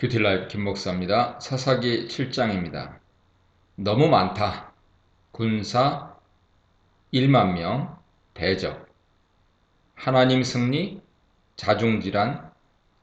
큐티라이프 김목사입니다. 사사기 7장입니다. 너무 많다. 군사 1만 명, 대적, 하나님 승리, 자중질환,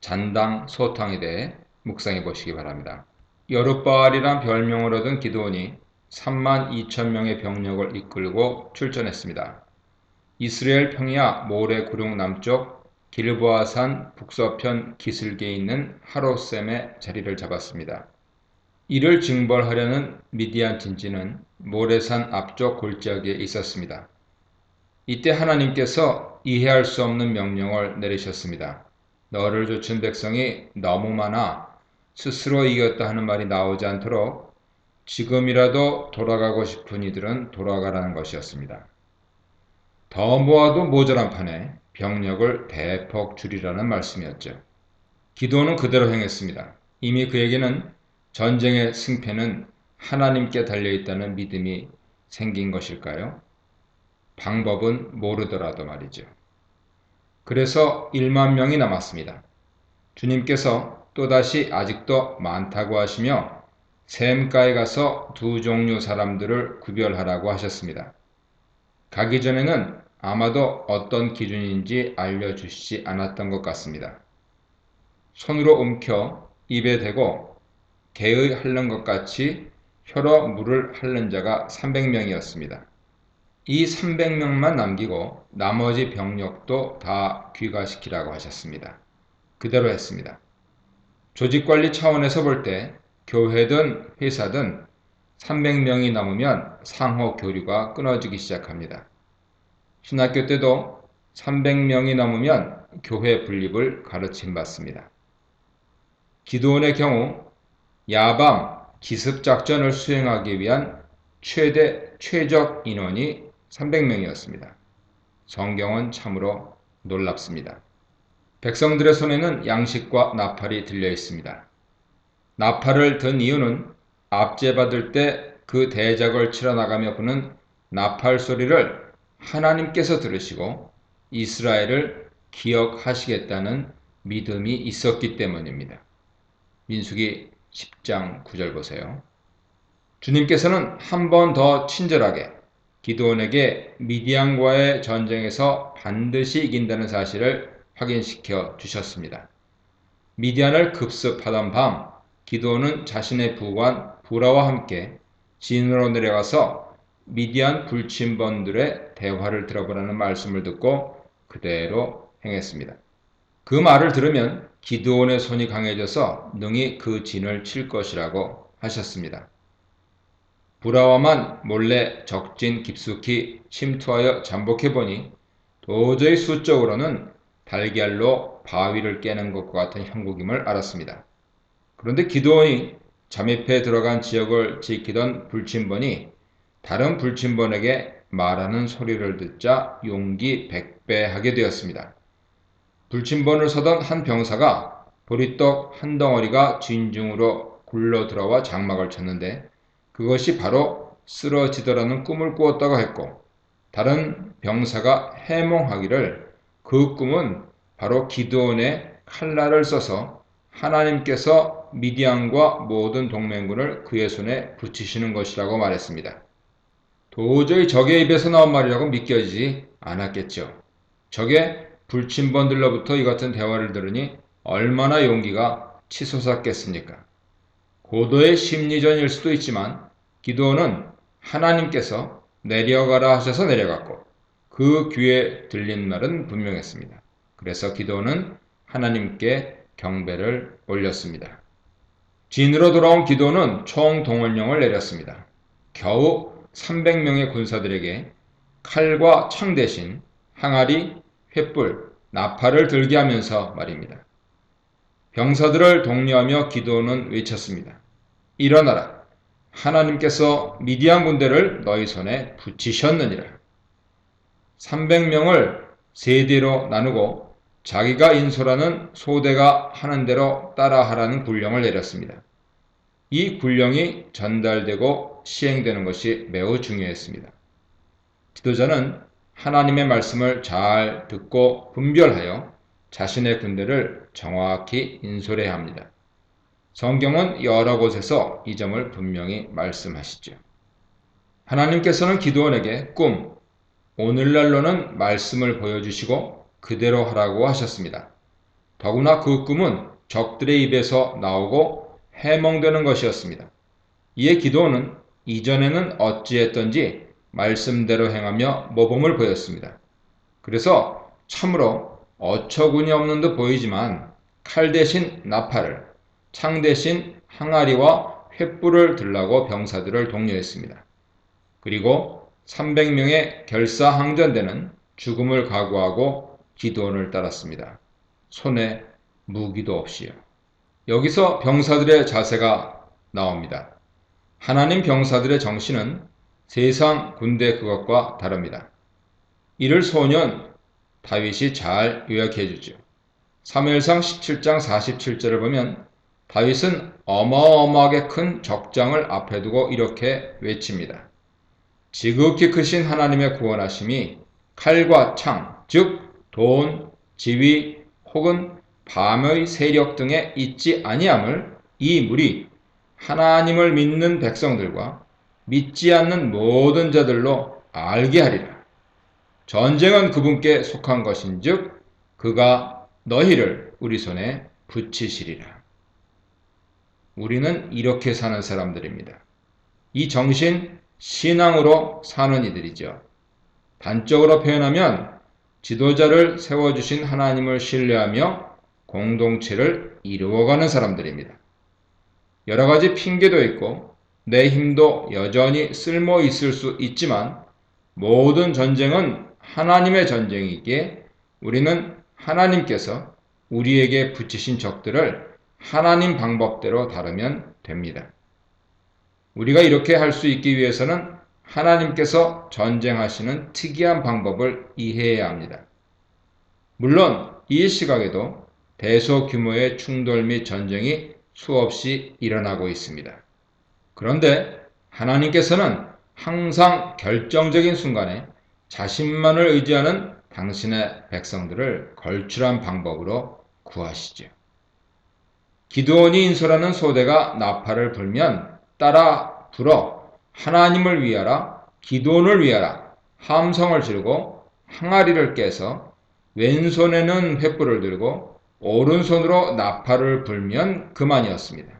잔당 소탕에 대해 묵상해 보시기 바랍니다. 여룻바알이란 별명을 얻은 기드온이 3만 2천 명의 병력을 이끌고 출전했습니다. 이스라엘 평야 모래 구룡 남쪽 길보아산 북서편 기슭에 있는 하롯셈에 자리를 잡았습니다. 이를 징벌하려는 미디안 진지는 모래산 앞쪽 골짜기에 있었습니다. 이때 하나님께서 이해할 수 없는 명령을 내리셨습니다. 너를 좇은 백성이 너무 많아 스스로 이겼다 하는 말이 나오지 않도록 지금이라도 돌아가고 싶은 이들은 돌아가라는 것이었습니다. 더 모아도 모자란 판에 병력을 대폭 줄이라는 말씀이었죠. 기드온은 그대로 행했습니다. 이미 그에게는 전쟁의 승패는 하나님께 달려있다는 믿음이 생긴 것일까요? 방법은 모르더라도 말이죠. 그래서 1만 명이 남았습니다. 주님께서 또다시 아직도 많다고 하시며 샘가에 가서 두 종류 사람들을 구별하라고 하셨습니다. 가기 전에는 아마도 어떤 기준인지 알려주시지 않았던 것 같습니다. 손으로 움켜 입에 대고 개의 핥는 것 같이 혀로 물을 핥는 자가 300명이었습니다. 이 300명만 남기고 나머지 병력도 다 귀가시키라고 하셨습니다. 그대로 했습니다. 조직관리 차원에서 볼 때 교회든 회사든 300명이 넘으면 상호 교류가 끊어지기 시작합니다. 신학교 때도 300명이 넘으면 교회 분립을 가르침받습니다. 기드온의 경우 야밤 기습작전을 수행하기 위한 최적 인원이 300명이었습니다. 성경은 참으로 놀랍습니다. 백성들의 손에는 양식과 나팔이 들려 있습니다. 나팔을 든 이유는 압제받을 때 그 대적을 치러 나가며 부는 나팔 소리를 하나님께서 들으시고 이스라엘을 기억하시겠다는 믿음이 있었기 때문입니다. 민수기 10장 9절 보세요. 주님께서는 한 번 더 친절하게 기드온에게 미디안과의 전쟁에서 반드시 이긴다는 사실을 확인시켜 주셨습니다. 미디안을 급습하던 밤 기드온은 자신의 부관 부라와 함께 진으로 내려가서 미디안 불침번들의 대화를 들어보라는 말씀을 듣고 그대로 행했습니다. 그 말을 들으면 기드온의 손이 강해져서 능히 그 진을 칠 것이라고 하셨습니다. 부라와만 몰래 적진 깊숙이 침투하여 잠복해보니 도저히 수적으로는 달걀로 바위를 깨는 것과 같은 형국임을 알았습니다. 그런데 기드온이 잠입해 들어간 지역을 지키던 불침번이 다른 불침번에게 말하는 소리를 듣자 용기 백배하게 되었습니다. 불침번을 서던 한 병사가 보리떡 한 덩어리가 진중으로 굴러 들어와 장막을 쳤는데 그것이 바로 쓰러지더라는 꿈을 꾸었다고 했고, 다른 병사가 해몽하기를 그 꿈은 바로 기드온의 칼날을 써서 하나님께서 미디안과 모든 동맹군을 그의 손에 붙이시는 것이라고 말했습니다. 도저히 적의 입에서 나온 말이라고 믿겨지지 않았겠죠. 적의 불침번들로부터 이 같은 대화를 들으니 얼마나 용기가 치솟았겠습니까? 고도의 심리전일 수도 있지만 기드온은 하나님께서 내려가라 하셔서 내려갔고 그 귀에 들린 말은 분명했습니다. 그래서 기드온은 하나님께 경배를 올렸습니다. 진으로 돌아온 기드온은 총동원령을 내렸습니다. 겨우 300명의 군사들에게 칼과 창 대신 항아리, 횃불, 나팔을 들게 하면서 말입니다. 병사들을 독려하며 기드온은 외쳤습니다. 일어나라. 하나님께서 미디안 군대를 너희 손에 붙이셨느니라. 300명을 세 대로 나누고 자기가 인솔하는 소대가 하는 대로 따라하라는 군령을 내렸습니다. 이 군령이 전달되고 시행되는 것이 매우 중요했습니다. 지도자는 하나님의 말씀을 잘 듣고 분별하여 자신의 군대를 정확히 인솔해야 합니다. 성경은 여러 곳에서 이 점을 분명히 말씀하시죠. 하나님께서는 기드온에게 꿈, 오늘날로는 말씀을 보여주시고 그대로 하라고 하셨습니다. 더구나 그 꿈은 적들의 입에서 나오고 해몽되는 것이었습니다. 이에 기드온은 이전에는 어찌했던지 말씀대로 행하며 모범을 보였습니다. 그래서 참으로 어처구니 없는 듯 보이지만 칼 대신 나팔을, 창 대신 항아리와 횃불을 들라고 병사들을 독려했습니다. 그리고 300명의 결사항전대는 죽음을 각오하고 기드온을 따랐습니다. 손에 무기도 없이요. 여기서 병사들의 자세가 나옵니다. 하나님 병사들의 정신은 세상 군대 그것과 다릅니다. 이를 소년 다윗이 잘 요약해 주죠. 사무엘상 17장 47절을 보면 다윗은 어마어마하게 큰 적장을 앞에 두고 이렇게 외칩니다. 지극히 크신 하나님의 구원하심이 칼과 창, 즉 돈, 지위 혹은 밤의 세력 등에 있지 아니함을 이 무리 하나님을 믿는 백성들과 믿지 않는 모든 자들로 알게 하리라. 전쟁은 그분께 속한 것인즉 그가 너희를 우리 손에 붙이시리라. 우리는 이렇게 사는 사람들입니다. 이 정신, 신앙으로 사는 이들이죠. 단적으로 표현하면 지도자를 세워주신 하나님을 신뢰하며 공동체를 이루어가는 사람들입니다. 여러 가지 핑계도 있고 내 힘도 여전히 쓸모 있을 수 있지만 모든 전쟁은 하나님의 전쟁이기에 우리는 하나님께서 우리에게 붙이신 적들을 하나님 방법대로 다루면 됩니다. 우리가 이렇게 할 수 있기 위해서는 하나님께서 전쟁하시는 특이한 방법을 이해해야 합니다. 물론 이 시각에도 대소규모의 충돌 및 전쟁이 수없이 일어나고 있습니다. 그런데 하나님께서는 항상 결정적인 순간에 자신만을 의지하는 당신의 백성들을 걸출한 방법으로 구하시죠. 기드온이 인솔하는 소대가 나팔을 불면 따라 불어 하나님을 위하라, 기드온을 위하라 함성을 지르고 항아리를 깨서 왼손에는 횃불을 들고 오른손으로 나팔을 불면 그만이었습니다.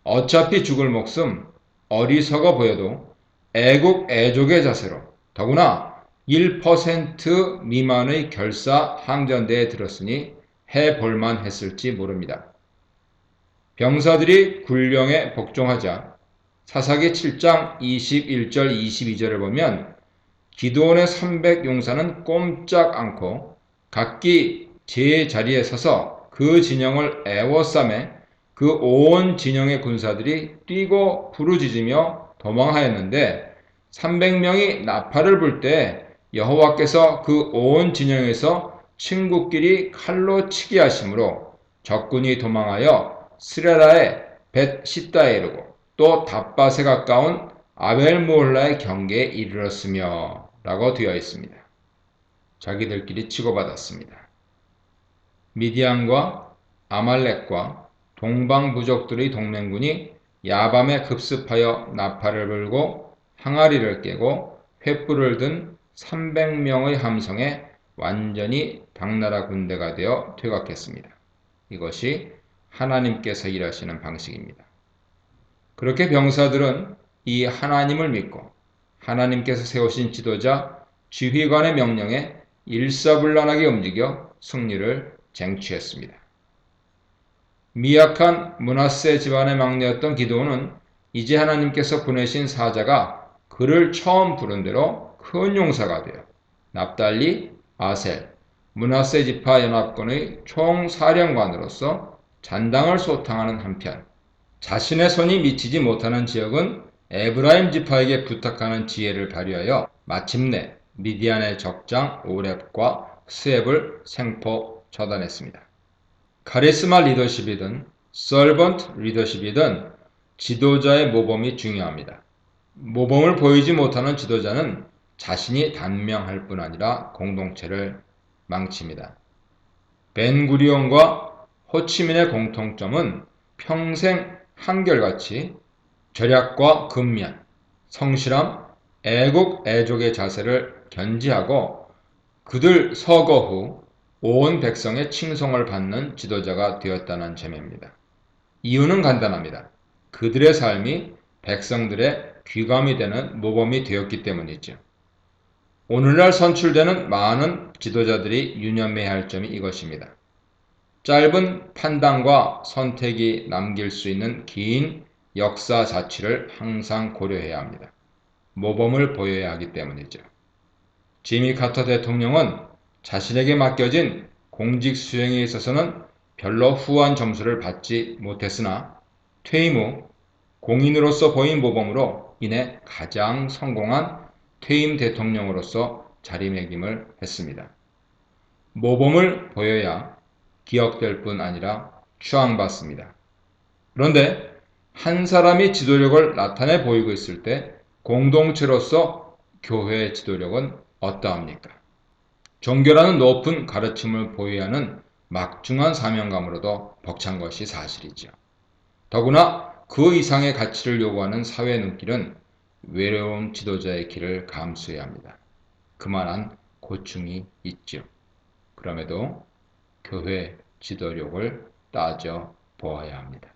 어차피 죽을 목숨 어리석어 보여도 애국애족의 자세로 더구나 1% 미만의 결사항전대에 들었으니 해볼만 했을지 모릅니다. 병사들이 군령에 복종하자 사사기 7장 21절 22절을 보면 기드온의 300용사는 꼼짝 않고 각기 제 자리에 서서 그 진영을 애워싸매 그 온 진영의 군사들이 뛰고 부르짖으며 도망하였는데 300명이 나팔을 불 때 여호와께서 그 온 진영에서 친구끼리 칼로 치게 하심으로 적군이 도망하여 스레라의 벳시다에 이르고 또 답밭에 가까운 아벨무홀라의 경계에 이르렀으며 라고 되어 있습니다. 자기들끼리 치고받았습니다. 미디안과 아말렉과 동방부족들의 동맹군이 야밤에 급습하여 나팔을 불고 항아리를 깨고 횃불을 든 300명의 함성에 완전히 당나라 군대가 되어 퇴각했습니다. 이것이 하나님께서 일하시는 방식입니다. 그렇게 병사들은 이 하나님을 믿고 하나님께서 세우신 지도자 지휘관의 명령에 일사불란하게 움직여 승리를 쟁취했습니다. 미약한 므낫세 집안의 막내였던 기드온은 이제 하나님께서 보내신 사자가 그를 처음 부른 대로 큰 용사가 되어 납달리, 아셀, 므낫세 지파 연합군의 총사령관으로서 잔당을 소탕하는 한편 자신의 손이 미치지 못하는 지역은 에브라임 지파에게 부탁하는 지혜를 발휘하여 마침내 미디안의 적장 오렙과 스앱을 생포 처단했습니다. 카리스마 리더십이든 서번트 리더십이든 지도자의 모범이 중요합니다. 모범을 보이지 못하는 지도자는 자신이 단명할 뿐 아니라 공동체를 망칩니다. 벤구리온과 호치민의 공통점은 평생 한결같이 절약과 근면, 성실함, 애국, 애족의 자세를 견지하고 그들 서거 후 온 백성의 칭송을 받는 지도자가 되었다는 점입니다. 이유는 간단합니다. 그들의 삶이 백성들의 귀감이 되는 모범이 되었기 때문이죠. 오늘날 선출되는 많은 지도자들이 유념해야 할 점이 이것입니다. 짧은 판단과 선택이 남길 수 있는 긴 역사 자치를 항상 고려해야 합니다. 모범을 보여야 하기 때문이죠. 지미 카터 대통령은 자신에게 맡겨진 공직 수행에 있어서는 별로 후한 점수를 받지 못했으나 퇴임 후 공인으로서 보인 모범으로 인해 가장 성공한 퇴임 대통령으로서 자리매김을 했습니다. 모범을 보여야 기억될 뿐 아니라 추앙받습니다. 그런데 한 사람이 지도력을 나타내 보이고 있을 때 공동체로서 교회의 지도력은 어떠합니까? 종교라는 높은 가르침을 보여야 하는 막중한 사명감으로도 벅찬 것이 사실이죠. 더구나 그 이상의 가치를 요구하는 사회 눈길은 외로운 지도자의 길을 감수해야 합니다. 그만한 고충이 있죠. 그럼에도 교회 지도력을 따져 보아야 합니다.